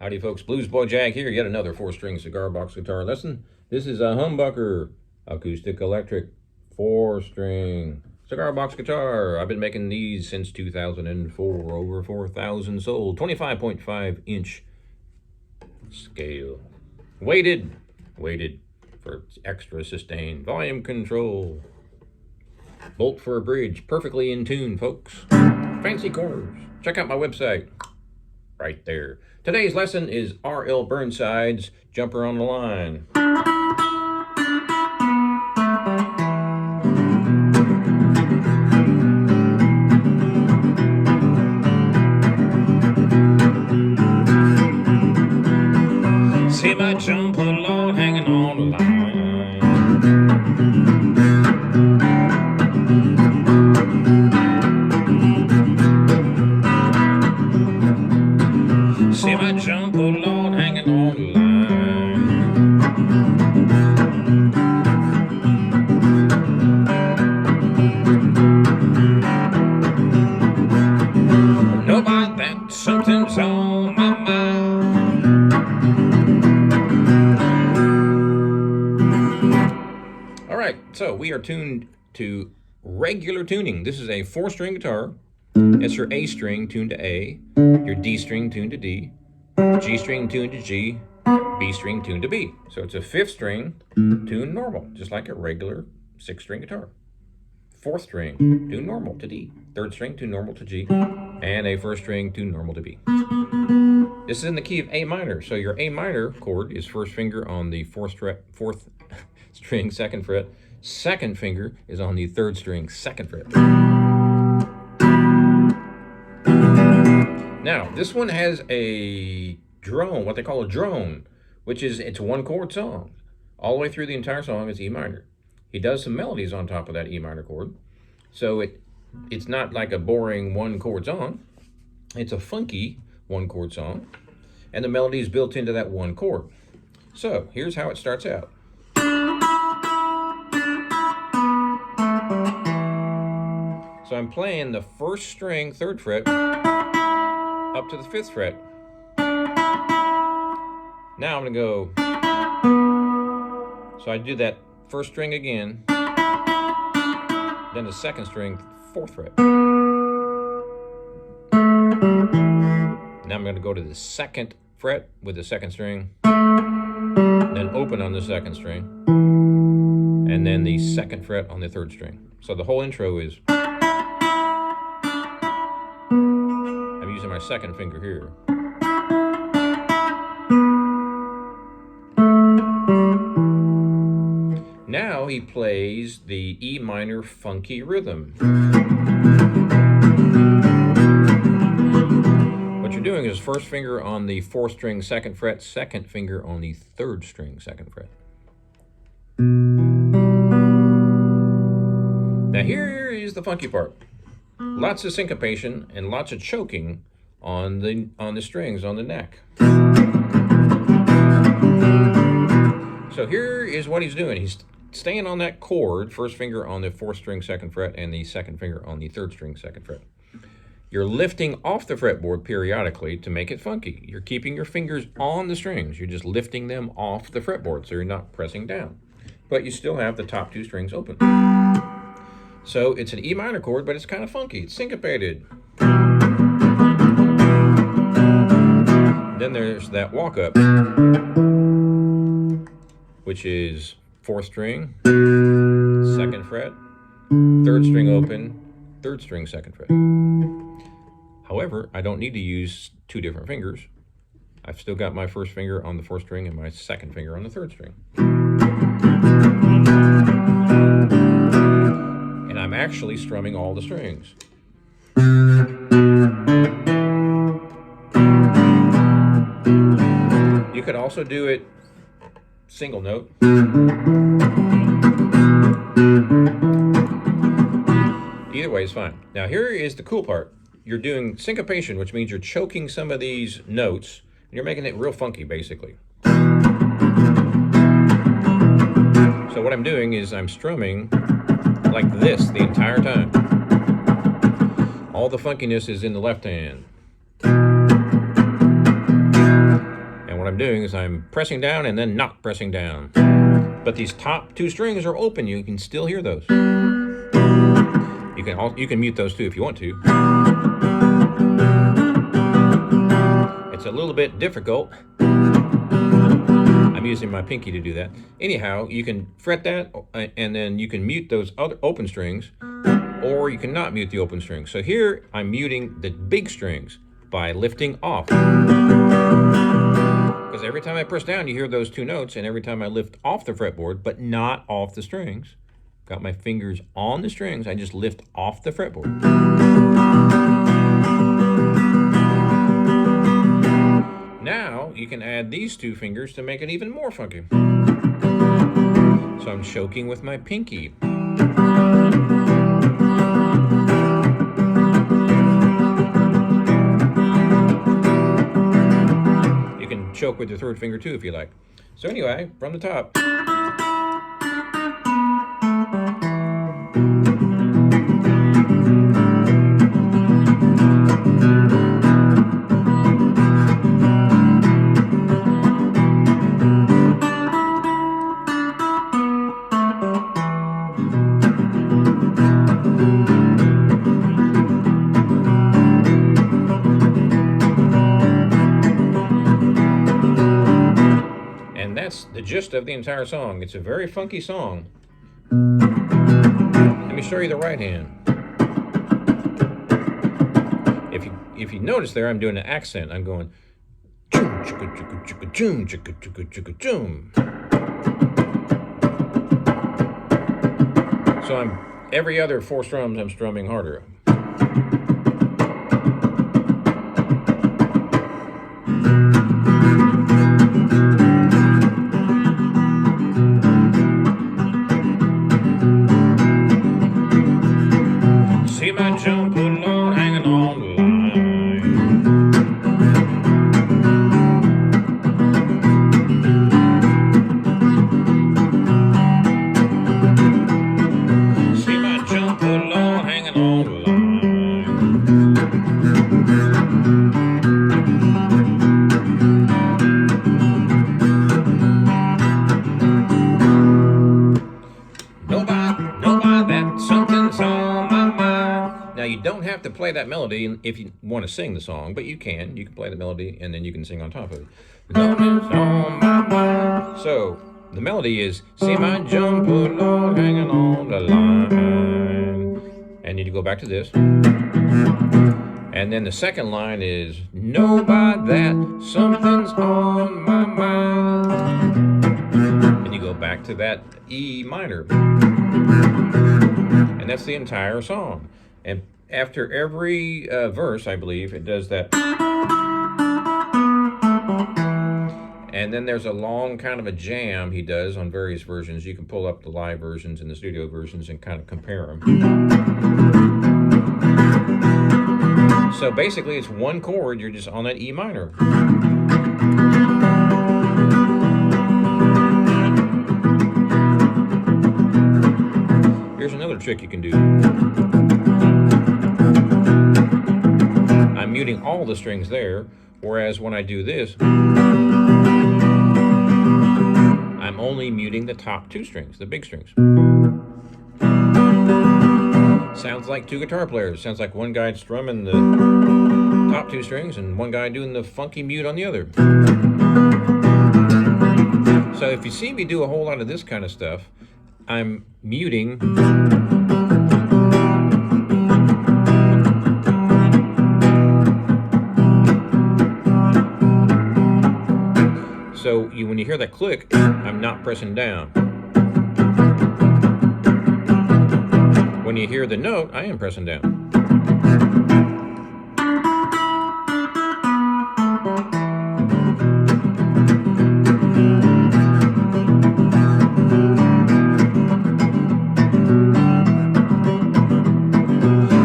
Howdy folks, bluesboyjag here, yet another 4-string cigar box guitar lesson. This is a humbucker, acoustic electric, 4-string cigar box guitar. I've been making these since 2004, over 4,000 sold, 25.5 inch scale. Weighted for extra sustain, volume control, bolt for a bridge, perfectly in tune folks. Fancy corners, check out my website. Right there. Today's lesson is R.L. Burnside's Jumper on the Line. See my jumper, Lord, hanging on the line. See my jumper, Lord, hanging on the line. Know about that something's on my mind. All right, so we are tuned to regular tuning. This is a 4-string guitar. That's your A string tuned to A, your D string tuned to D, G string tuned to G, B string tuned to B. So it's a 5th string tuned normal, just like a regular 6-string guitar. 4th string tuned normal to D, 3rd string tuned normal to G, and a 1st string tuned normal to B. This is in the key of A minor, so your A minor chord is 1st finger on the 4th string 2nd fret, 2nd finger is on the 3rd string 2nd fret. Now, this one has a drone, what they call a drone, which is, it's a 1-chord song. All the way through the entire song is E minor. He does some melodies on top of that E minor chord. So it's not like a boring 1-chord song. It's a funky 1-chord song. And the melody is built into that 1 chord. So, here's how it starts out. So I'm playing the 1st string, 3rd fret, up to the 5th fret. Now I'm going to go, so I do that 1st string again, then the 2nd string, 4th fret. Now I'm going to go to the 2nd fret with the 2nd string, then open on the 2nd string, and then the 2nd fret on the 3rd string. So the whole intro is, I'm using my 2nd finger here. Now he plays the E minor funky rhythm. What you're doing is 1st finger on the 4th string 2nd fret, 2nd finger on the 3rd string 2nd fret. Now here is the funky part. Lots of syncopation and lots of choking on the strings on the neck. So here is what he's doing. He's staying on that chord, 1st finger on the 4th string 2nd fret and the 2nd finger on the 3rd string 2nd fret. You're lifting off the fretboard periodically to make it funky. You're keeping your fingers on the strings. You're just lifting them off the fretboard so you're not pressing down. But you still have the top 2 strings open. So it's an E minor chord, but it's kind of funky. It's syncopated. Then there's that walk up, which is 4th string, 2nd fret, 3rd string open, 3rd string 2nd fret. However, I don't need to use 2 different fingers. I've still got my 1st finger on the 4th string and my 2nd finger on the 3rd string. And I'm actually strumming all the strings. You could also do it single note. Either way is fine. Now here is the cool part. You're doing syncopation, which means you're choking some of these notes, and you're making it real funky, basically. So what I'm doing is I'm strumming like this the entire time. All the funkiness is in the left hand. I'm doing is I'm pressing down and then not pressing down. But these top 2 strings are open. You can still hear those. You can mute those too if you want to. It's a little bit difficult. I'm using my pinky to do that. Anyhow, you can fret that, and then you can mute those other open strings, or you cannot mute the open strings. So here I'm muting the big strings by lifting off. Because every time I press down, you hear those 2 notes, and every time I lift off the fretboard, but not off the strings, got my fingers on the strings, I just lift off the fretboard. Now you can add these 2 fingers to make it even more funky. So I'm choking with my pinky. You can choke with your 3rd finger too if you like. So anyway, from the top. That's the gist of the entire song. It's a very funky song. Let me show you the right hand. If you notice there, I'm doing an accent. I'm going choom chicka chicka chicka choom chicka chicka chicka choom. So every other 4 strums I'm strumming harder. Jump along, hanging on the line. See my jump along, hanging on the line. Nobody, that something's on my mind. Now, you don't have to play that melody if you want to sing the song, but you can. You can play the melody, and then you can sing on top of it. So, the melody is, see my jump along, hanging on the line. And you go back to this. And then the second line is, know by that something's on my mind. And you go back to that E minor. And that's the entire song. And after every verse, I believe, it does that. And then there's a long kind of a jam he does on various versions. You can pull up the live versions and the studio versions and kind of compare them. So basically, it's 1 chord. You're just on that E minor. Here's another trick you can do. I'm muting all the strings there, whereas when I do this, I'm only muting the top 2 strings, the big strings. Sounds like 2 guitar players. Sounds like one guy strumming the top 2 strings and one guy doing the funky mute on the other. So if you see me do a whole lot of this kind of stuff, I'm muting so when you hear that click, I'm not pressing down. When you hear the note, I am pressing down.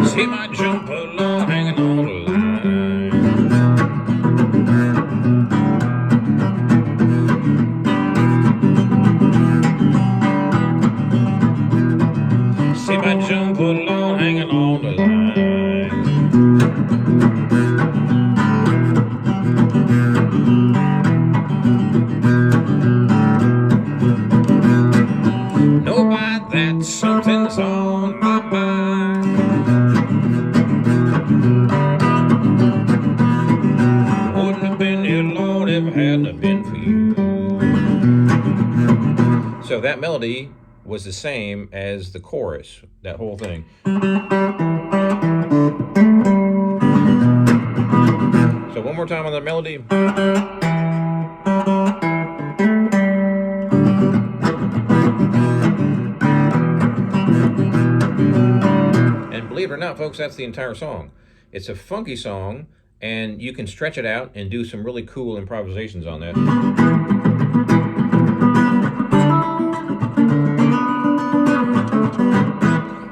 See my jump along, hanging on the line. See my jump along, hanging on the line. if it hadn't been for you. So that melody was the same as the chorus, that whole thing. So one more time on the melody. And believe it or not, folks, that's the entire song. It's a funky song, and you can stretch it out and do some really cool improvisations on that.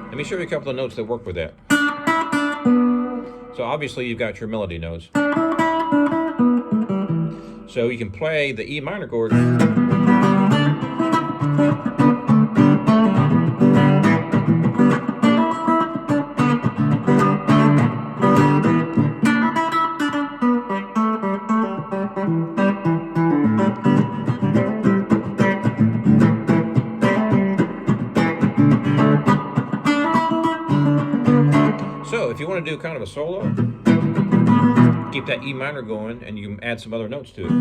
Let me show you a couple of notes that work with that. So obviously you've got your melody notes. So you can play the E minor chord. So if you want to do kind of a solo, keep that E minor going, and you can add some other notes to it.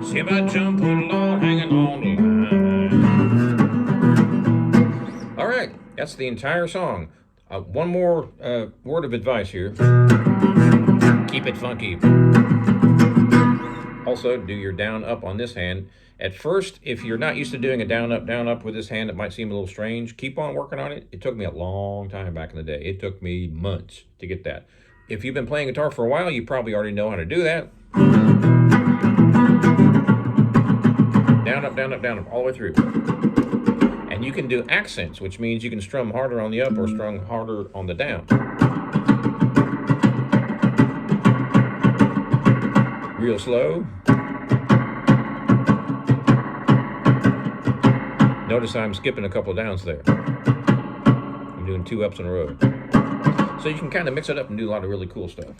See my jump along, hanging on the line. All right, that's the entire song. One more word of advice here. Keep it funky. Also, do your down up on this hand. At first, if you're not used to doing a down up with this hand, it might seem a little strange. Keep on working on it. It took me a long time back in the day. It took me months to get that. If you've been playing guitar for a while, you probably already know how to do that. Down up, all the way through. And you can do accents, which means you can strum harder on the up or strum harder on the down. Real slow. Notice I'm skipping a couple of downs there. I'm doing 2 ups in a row. So you can kind of mix it up and do a lot of really cool stuff.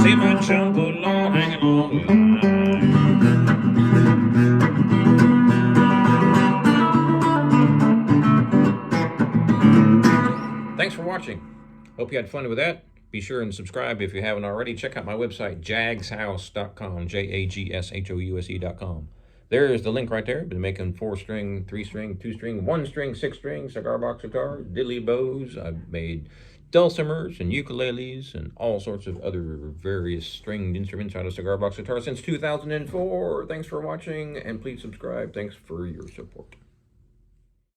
See my jump along, hanging on the line. Thanks for watching. Hope you had fun with that. Be sure and subscribe if you haven't already. Check out my website, jagshouse.com, jagshouse.com. There's the link right there. Been making 4-string, 3-string, 2-string, 1-string, 6-string cigar box guitars, diddly bows. I've made dulcimers and ukuleles and all sorts of other various stringed instruments out of cigar box guitar since 2004. Thanks for watching, and please subscribe. Thanks for your support.